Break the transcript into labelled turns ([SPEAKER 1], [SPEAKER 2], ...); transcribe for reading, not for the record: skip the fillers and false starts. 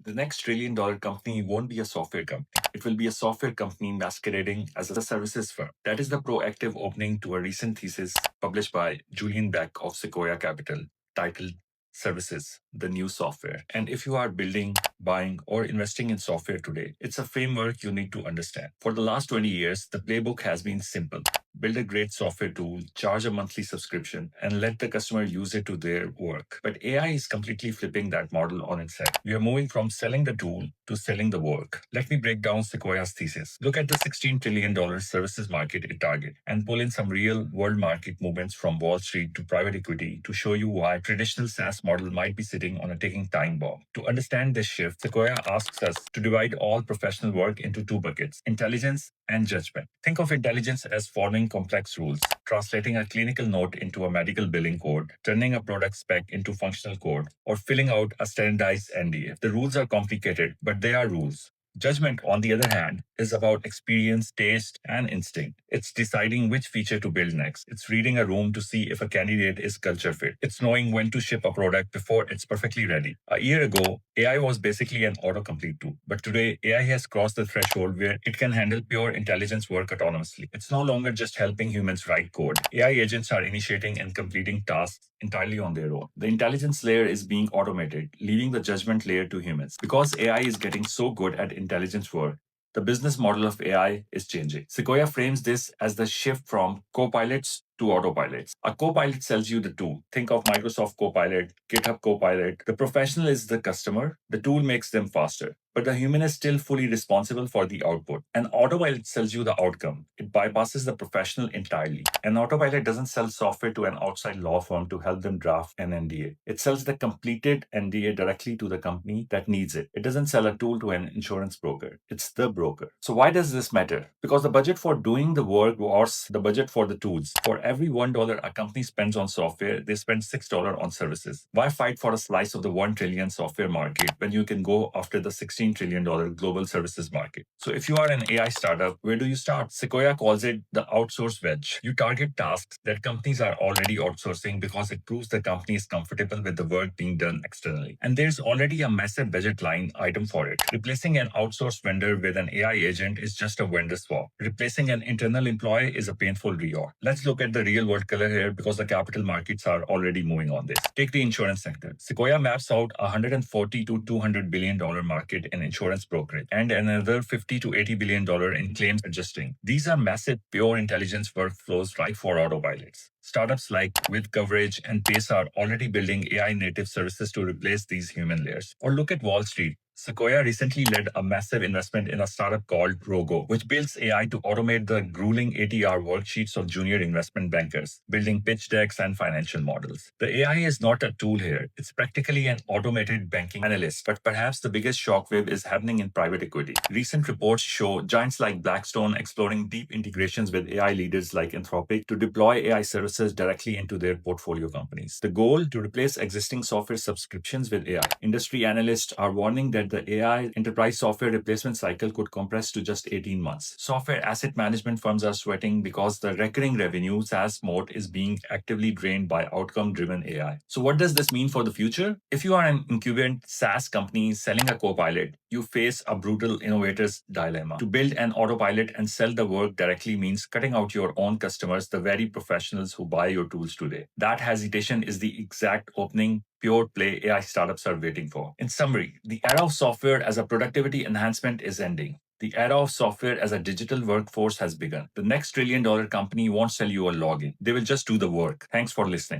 [SPEAKER 1] The next trillion-dollar company won't be a software company. It will be a software company masquerading as a services firm. That is the proactive opening to a recent thesis published by Julian Beck of Sequoia Capital, titled Services, the New Software. And if you are building, buying, or investing in software today, it's a framework you need to understand. For the last 20 years, the playbook has been simple. Build a great software tool, charge a monthly subscription, and let the customer use it to their work. But AI is completely flipping that model on its head. We are moving from selling the tool to selling the work. Let me break down Sequoia's thesis. Look at the $16 trillion services market it targets and pull in some real world market movements from Wall Street to private equity to show you why traditional SaaS model might be sitting on a ticking time bomb. To understand this shift, Sequoia asks us to divide all professional work into two buckets: intelligence and judgment. Think of intelligence as forming complex rules, translating a clinical note into a medical billing code, turning a product spec into functional code, or filling out a standardized NDA. The rules are complicated, but they are rules. Judgment, on the other hand, is about experience, taste, and instinct. It's deciding which feature to build next. It's reading a room to see if a candidate is culture fit. It's knowing when to ship a product before it's perfectly ready. A year ago, AI was basically an autocomplete tool, but today AI has crossed the threshold where it can handle pure intelligence work autonomously. It's no longer just helping humans write code. AI agents are initiating and completing tasks entirely on their own. The intelligence layer is being automated, leaving the judgment layer to humans. Because AI is getting so good at intelligence work, the business model of AI is changing. Sequoia frames this as the shift from co-pilots to autopilots. A co-pilot sells you the tool. Think of Microsoft Copilot, GitHub Copilot. The professional is the customer. The tool makes them faster, but the human is still fully responsible for the output. An autopilot sells you the outcome. It bypasses the professional entirely. An autopilot doesn't sell software to an outside law firm to help them draft an NDA. It sells the completed NDA directly to the company that needs it. It doesn't sell a tool to an insurance broker. It's the broker. So why does this matter? Because the budget for doing the work was the budget for the tools. For every $1 a company spends on software, they spend $6 on services. Why fight for a slice of the 1 trillion software market when you can go after the $16 trillion global services market? So if you are an AI startup, where do you start? Sequoia calls it the outsource wedge. You target tasks that companies are already outsourcing because it proves the company is comfortable with the work being done externally. And there's already a massive budget line item for it. Replacing an outsourced vendor with an AI agent is just a vendor swap. Replacing an internal employee is a painful reorg. Let's look at the real world color here because the capital markets are already moving on this. Take the insurance sector. Sequoia maps out a $140 to $200 billion market in insurance brokerage and another $50 to $80 billion in claims adjusting. These are massive pure intelligence workflows right for autopilots. Startups like With Coverage and Pace are already building AI native services to replace these human layers. Or look at Wall Street. Sequoia recently led a massive investment in a startup called Rogo, which builds AI to automate the grueling ATR worksheets of junior investment bankers, building pitch decks and financial models. The AI is not a tool here. It's practically an automated banking analyst. But perhaps the biggest shockwave is happening in private equity. Recent reports show giants like Blackstone exploring deep integrations with AI leaders like Anthropic to deploy AI services directly into their portfolio companies. The goal: to replace existing software subscriptions with AI. Industry analysts are warning that the AI enterprise software replacement cycle could compress to just 18 months. Software asset management firms are sweating because the recurring revenue SaaS moat is being actively drained by outcome-driven AI. So what does this mean for the future? If you are an incumbent SaaS company selling a copilot, you face a brutal innovator's dilemma. To build an autopilot and sell the work directly means cutting out your own customers, the very professionals who buy your tools today. That hesitation is the exact opening pure play AI startups are waiting for. In summary, the era of software as a productivity enhancement is ending. The era of software as a digital workforce has begun. The next trillion-dollar company won't sell you a login. They will just do the work. Thanks for listening.